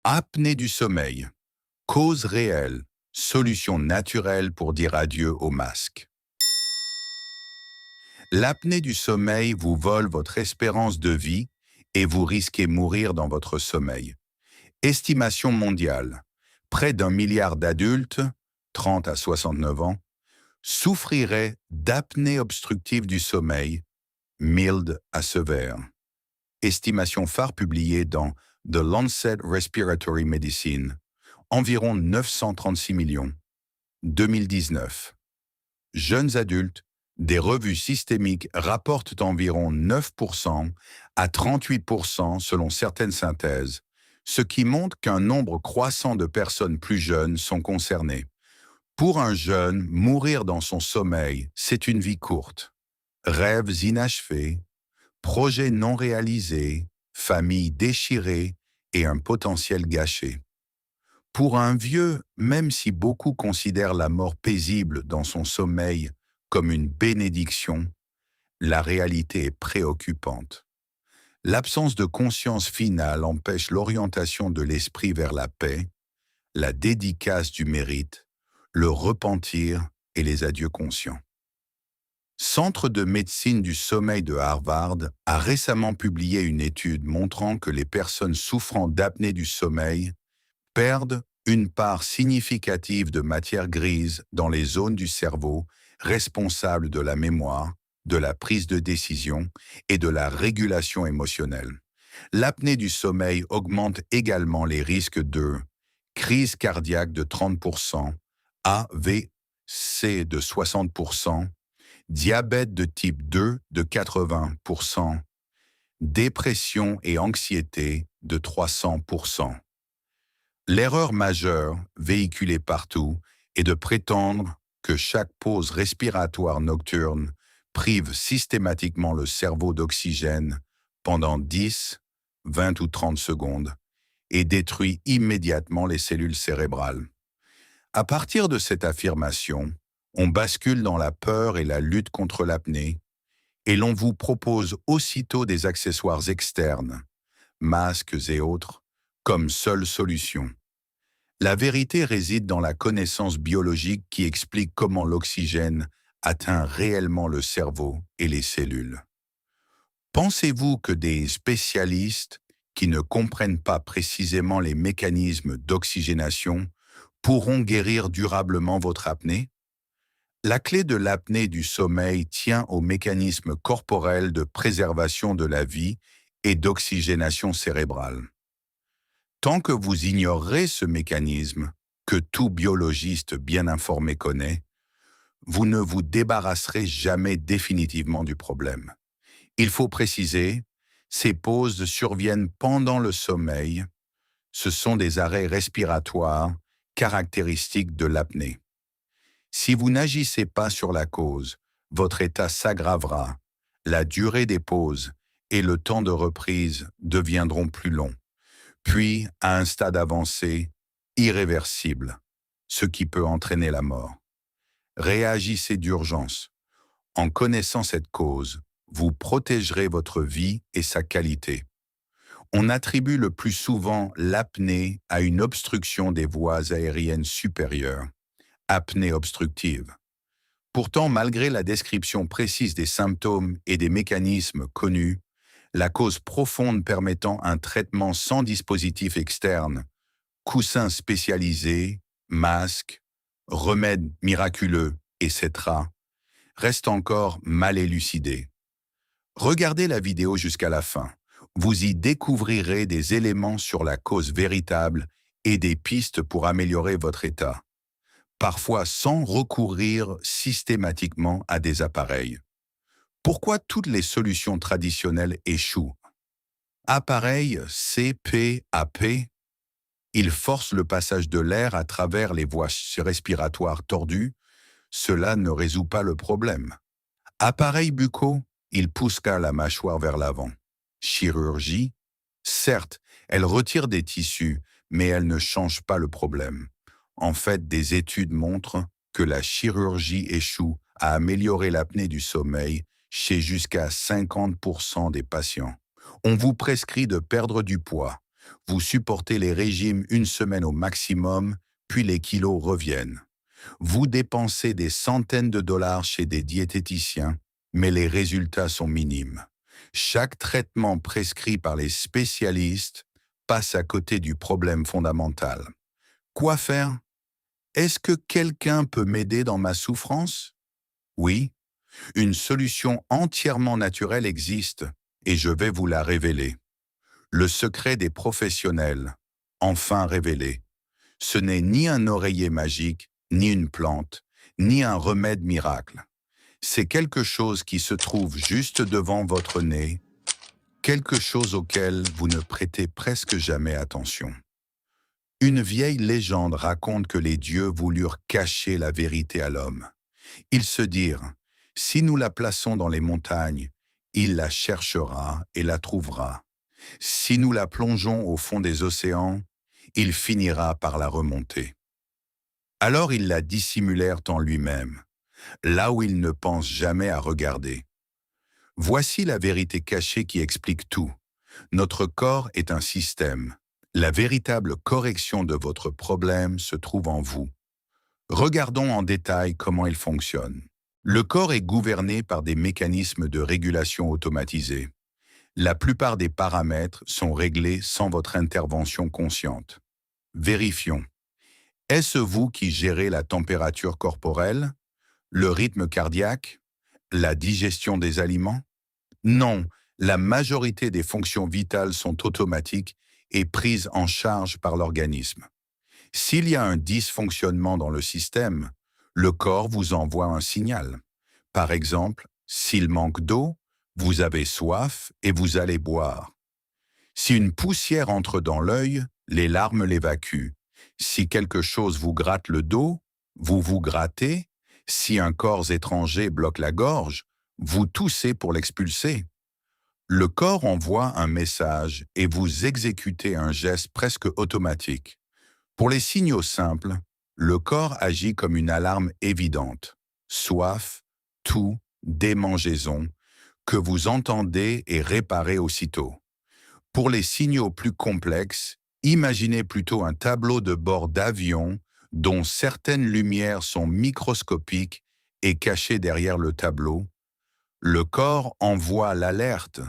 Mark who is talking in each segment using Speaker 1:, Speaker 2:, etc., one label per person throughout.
Speaker 1: Apnée du sommeil. Cause réelle. Solution naturelle pour dire adieu au masque. L'apnée du sommeil vous vole votre espérance de vie et vous risquez mourir dans votre sommeil. Estimation mondiale. Près d'1 milliard d'adultes, 30 à 69 ans, souffriraient d'apnée obstructive du sommeil, mild à sévère. Estimation phare publiée dans The Lancet Respiratory Medicine. Environ 936 millions. 2019. Jeunes adultes, des revues systémiques rapportent environ 9% à 38% selon certaines synthèses, ce qui montre qu'un nombre croissant de personnes plus jeunes sont concernées. Pour un jeune, mourir dans son sommeil, c'est une vie courte. Rêves inachevés, projets non réalisés, famille déchirée et un potentiel gâché. Pour un vieux, même si beaucoup considèrent la mort paisible dans son sommeil comme une bénédiction, la réalité est préoccupante. L'absence de conscience finale empêche l'orientation de l'esprit vers la paix, la dédicace du mérite, le repentir et les adieux conscients. Centre de médecine du sommeil de Harvard a récemment publié une étude montrant que les personnes souffrant d'apnée du sommeil perdent une part significative de matière grise dans les zones du cerveau responsables de la mémoire, de la prise de décision et de la régulation émotionnelle. L'apnée du sommeil augmente également les risques de crise cardiaque de 30%, AVC de 60%, diabète de type 2 de 80%, dépression et anxiété de 300%. L'erreur majeure, véhiculée partout, est de prétendre que chaque pause respiratoire nocturne prive systématiquement le cerveau d'oxygène pendant 10, 20 ou 30 secondes et détruit immédiatement les cellules cérébrales. À partir de cette affirmation, on bascule dans la peur et la lutte contre l'apnée, et l'on vous propose aussitôt des accessoires externes, masques et autres, comme seule solution. La vérité réside dans la connaissance biologique qui explique comment l'oxygène atteint réellement le cerveau et les cellules. Pensez-vous que des spécialistes qui ne comprennent pas précisément les mécanismes d'oxygénation pourront guérir durablement votre apnée? La clé de l'apnée du sommeil tient au mécanisme corporel de préservation de la vie et d'oxygénation cérébrale. Tant que vous ignorerez ce mécanisme, que tout biologiste bien informé connaît, vous ne vous débarrasserez jamais définitivement du problème. Il faut préciser, ces pauses surviennent pendant le sommeil. Ce sont des arrêts respiratoires caractéristiques de l'apnée. Si vous n'agissez pas sur la cause, votre état s'aggravera, la durée des pauses et le temps de reprise deviendront plus longs, puis, à un stade avancé, irréversible, ce qui peut entraîner la mort. Réagissez d'urgence. En connaissant cette cause, vous protégerez votre vie et sa qualité. On attribue le plus souvent l'apnée à une obstruction des voies aériennes supérieures, apnée obstructive. Pourtant, malgré la description précise des symptômes et des mécanismes connus, la cause profonde permettant un traitement sans dispositif externe, coussins spécialisés, masques, remèdes miraculeux, etc., reste encore mal élucidée. Regardez la vidéo jusqu'à la fin. Vous y découvrirez des éléments sur la cause véritable et des pistes pour améliorer votre état, parfois sans recourir systématiquement à des appareils. Pourquoi toutes les solutions traditionnelles échouent? Appareil CPAP, il force le passage de l'air à travers les voies respiratoires tordues. Cela ne résout pas le problème. Appareils buccaux, il pousse la mâchoire vers l'avant. Chirurgie, certes, elle retire des tissus, mais elle ne change pas le problème. En fait, des études montrent que la chirurgie échoue à améliorer l'apnée du sommeil chez jusqu'à 50% des patients. On vous prescrit de perdre du poids, Vous supportez les régimes une semaine au maximum, puis les kilos reviennent. Vous dépensez des centaines de dollars chez des diététiciens, mais les résultats sont minimes. Chaque traitement prescrit par les spécialistes passe à côté du problème fondamental. Quoi faire? Est-ce que quelqu'un peut m'aider dans ma souffrance? Oui, une solution entièrement naturelle existe et je vais vous la révéler. Le secret des professionnels, enfin révélé. Ce n'est ni un oreiller magique, ni une plante, ni un remède miracle. C'est quelque chose qui se trouve juste devant votre nez, quelque chose auquel vous ne prêtez presque jamais attention. Une vieille légende raconte que les dieux voulurent cacher la vérité à l'homme. Ils se dirent, si nous la plaçons dans les montagnes, il la cherchera et la trouvera. Si nous la plongeons au fond des océans, il finira par la remonter. Alors ils la dissimulèrent en lui-même, là où il ne pense jamais à regarder. Voici la vérité cachée qui explique tout. Notre corps est un système. La véritable correction de votre problème se trouve en vous. Regardons en détail comment il fonctionne. Le corps est gouverné par des mécanismes de régulation automatisés. La plupart des paramètres sont réglés sans votre intervention consciente. Vérifions. Est-ce vous qui gérez la température corporelle, le rythme cardiaque, la digestion des aliments? Non, la majorité des fonctions vitales sont automatiques et prises en charge par l'organisme. S'il y a un dysfonctionnement dans le système, le corps vous envoie un signal. Par exemple, s'il manque d'eau, vous avez soif et vous allez boire. Si une poussière entre dans l'œil, les larmes l'évacuent. Si quelque chose vous gratte le dos, vous vous grattez. Si un corps étranger bloque la gorge, vous toussez pour l'expulser. Le corps envoie un message et vous exécutez un geste presque automatique. Pour les signaux simples, le corps agit comme une alarme évidente. Soif, toux, démangeaison, que vous entendez et réparez aussitôt. Pour les signaux plus complexes, imaginez plutôt un tableau de bord d'avion dont certaines lumières sont microscopiques et cachées derrière le tableau. Le corps envoie l'alerte,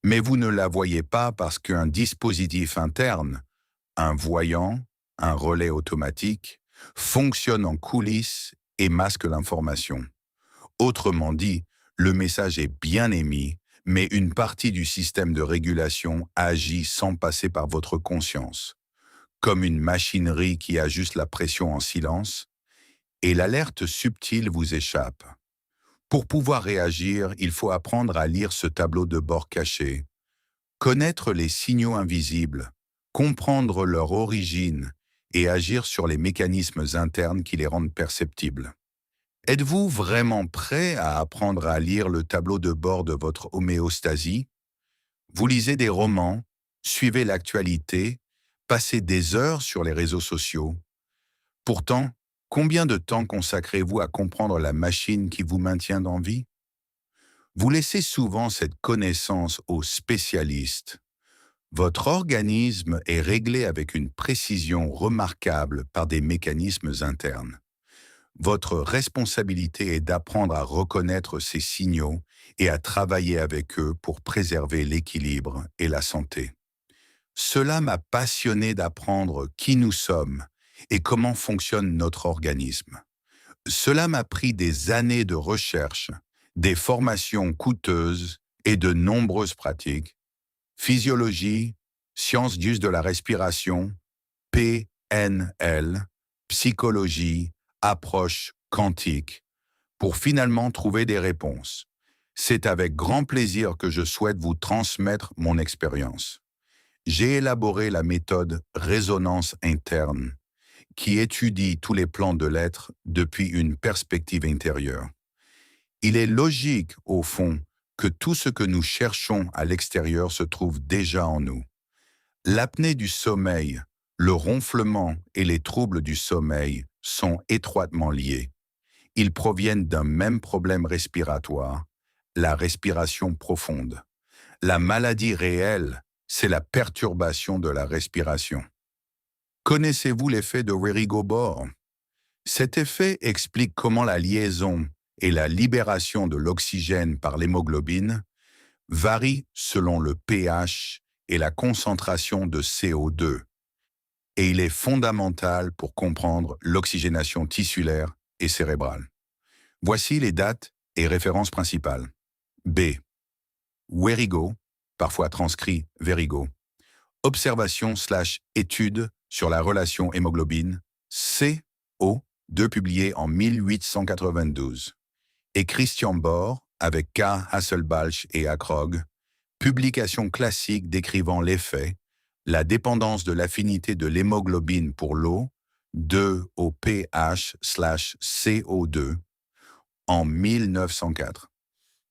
Speaker 1: mais vous ne la voyez pas parce qu'un dispositif interne, un voyant, un relais automatique, fonctionne en coulisses et masque l'information. Autrement dit, le message est bien émis, mais une partie du système de régulation agit sans passer par votre conscience, comme une machinerie qui ajuste la pression en silence, et l'alerte subtile vous échappe. Pour pouvoir réagir, il faut apprendre à lire ce tableau de bord caché, connaître les signaux invisibles, comprendre leur origine et agir sur les mécanismes internes qui les rendent perceptibles. Êtes-vous vraiment prêt à apprendre à lire le tableau de bord de votre homéostasie? Vous lisez des romans, suivez l'actualité, passez des heures sur les réseaux sociaux. Pourtant, combien de temps consacrez-vous à comprendre la machine qui vous maintient en vie? Vous laissez souvent cette connaissance aux spécialistes. Votre organisme est réglé avec une précision remarquable par des mécanismes internes. Votre responsabilité est d'apprendre à reconnaître ces signaux et à travailler avec eux pour préserver l'équilibre et la santé. Cela m'a passionné d'apprendre qui nous sommes et comment fonctionne notre organisme. Cela m'a pris des années de recherche, des formations coûteuses et de nombreuses pratiques. Physiologie, sciences d'use de la respiration, PNL, psychologie, approche quantique, pour finalement trouver des réponses. C'est avec grand plaisir que je souhaite vous transmettre mon expérience. J'ai élaboré la méthode résonance interne, qui étudie tous les plans de l'être depuis une perspective intérieure. Il est logique, au fond, que tout ce que nous cherchons à l'extérieur se trouve déjà en nous. L'apnée du sommeil, le ronflement et les troubles du sommeil sont étroitement liés. Ils proviennent d'un même problème respiratoire, la respiration profonde. La maladie réelle, c'est la perturbation de la respiration. Connaissez-vous l'effet de Rérigo-Bohr? Cet effet explique comment la liaison et la libération de l'oxygène par l'hémoglobine varient selon le pH et la concentration de CO2, et il est fondamental pour comprendre l'oxygénation tissulaire et cérébrale. Voici les dates et références principales. B. Werigo, parfois transcrit Verigo. Observation/étude sur la relation hémoglobine. CO, 2 publié en 1892. Et Christian Bohr, avec K. Hasselbalch et Akrog. Publication classique décrivant l'effet, la dépendance de l'affinité de l'hémoglobine pour l'eau, 2 au pH/CO2, en 1904.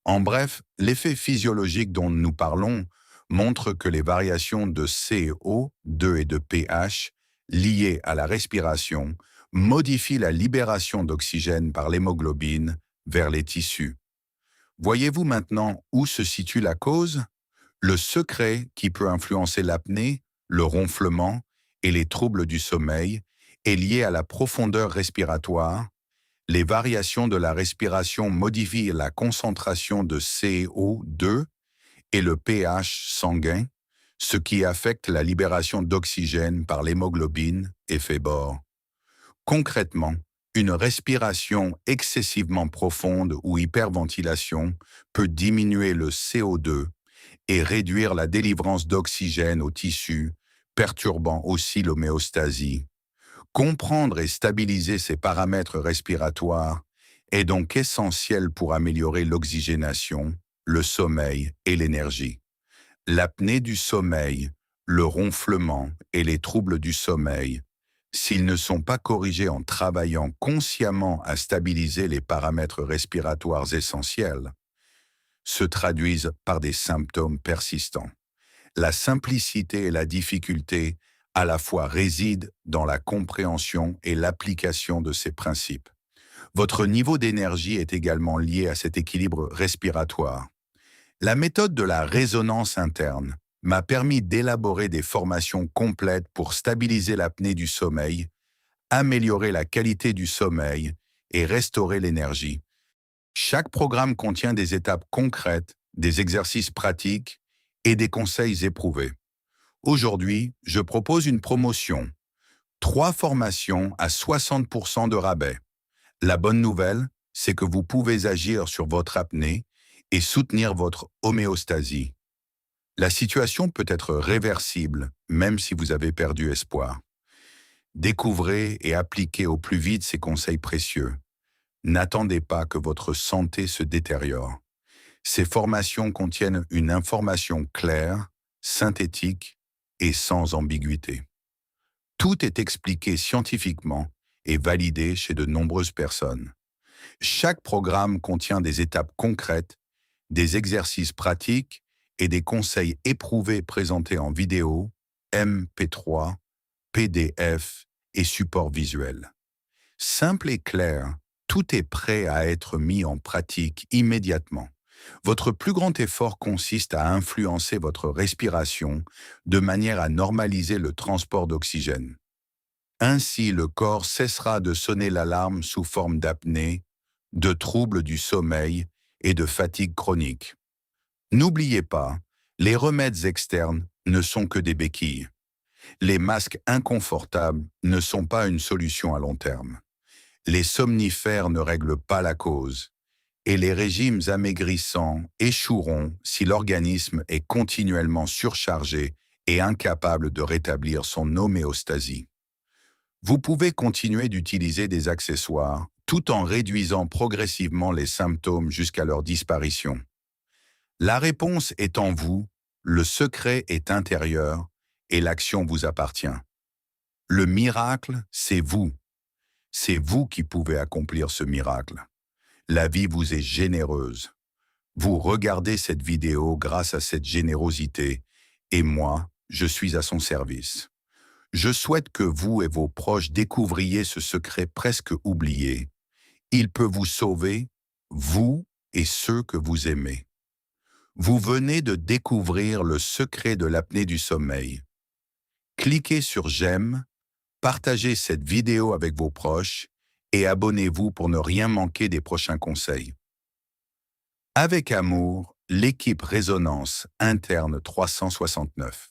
Speaker 1: En bref, l'effet physiologique dont nous parlons montre que les variations de CO2 et de pH liées à la respiration modifient la libération d'oxygène par l'hémoglobine vers les tissus. Voyez-vous maintenant où se situe la cause? Le secret qui peut influencer l'apnée, le ronflement et les troubles du sommeil est lié à la profondeur respiratoire. Les variations de la respiration modifient la concentration de CO2 et le pH sanguin, ce qui affecte la libération d'oxygène par l'hémoglobine, effet Bohr. Concrètement, une respiration excessivement profonde ou hyperventilation peut diminuer le CO2 et réduire la délivrance d'oxygène aux tissus, perturbant aussi l'homéostasie. Comprendre et stabiliser ces paramètres respiratoires est donc essentiel pour améliorer l'oxygénation, le sommeil et l'énergie. L'apnée du sommeil, le ronflement et les troubles du sommeil, s'ils ne sont pas corrigés en travaillant consciemment à stabiliser les paramètres respiratoires essentiels, se traduisent par des symptômes persistants. La simplicité et la difficulté à la fois résident dans la compréhension et l'application de ces principes. Votre niveau d'énergie est également lié à cet équilibre respiratoire. La méthode de la résonance interne m'a permis d'élaborer des formations complètes pour stabiliser l'apnée du sommeil, améliorer la qualité du sommeil et restaurer l'énergie. Chaque programme contient des étapes concrètes, des exercices pratiques et des conseils éprouvés. Aujourd'hui, je propose une promotion. 3 formations à 60% de rabais. La bonne nouvelle, c'est que vous pouvez agir sur votre apnée et soutenir votre homéostasie. La situation peut être réversible, même si vous avez perdu espoir. Découvrez et appliquez au plus vite ces conseils précieux. N'attendez pas que votre santé se détériore. Ces formations contiennent une information claire, synthétique et sans ambiguïté. Tout est expliqué scientifiquement et validé chez de nombreuses personnes. Chaque programme contient des étapes concrètes, des exercices pratiques et des conseils éprouvés présentés en vidéo, MP3, PDF et support visuel. Simple et clair, tout est prêt à être mis en pratique immédiatement. Votre plus grand effort consiste à influencer votre respiration de manière à normaliser le transport d'oxygène. Ainsi, le corps cessera de sonner l'alarme sous forme d'apnée, de troubles du sommeil et de fatigue chronique. N'oubliez pas, les remèdes externes ne sont que des béquilles. Les masques inconfortables ne sont pas une solution à long terme. Les somnifères ne règlent pas la cause. Et les régimes amaigrissants échoueront si l'organisme est continuellement surchargé et incapable de rétablir son homéostasie. Vous pouvez continuer d'utiliser des accessoires tout en réduisant progressivement les symptômes jusqu'à leur disparition. La réponse est en vous, le secret est intérieur et l'action vous appartient. Le miracle, c'est vous. C'est vous qui pouvez accomplir ce miracle. La vie vous est généreuse. Vous regardez cette vidéo grâce à cette générosité et moi, je suis à son service. Je souhaite que vous et vos proches découvriez ce secret presque oublié. Il peut vous sauver, vous et ceux que vous aimez. Vous venez de découvrir le secret de l'apnée du sommeil. Cliquez sur j'aime, partagez cette vidéo avec vos proches et abonnez-vous pour ne rien manquer des prochains conseils. Avec amour, l'équipe Résonance Interne 369.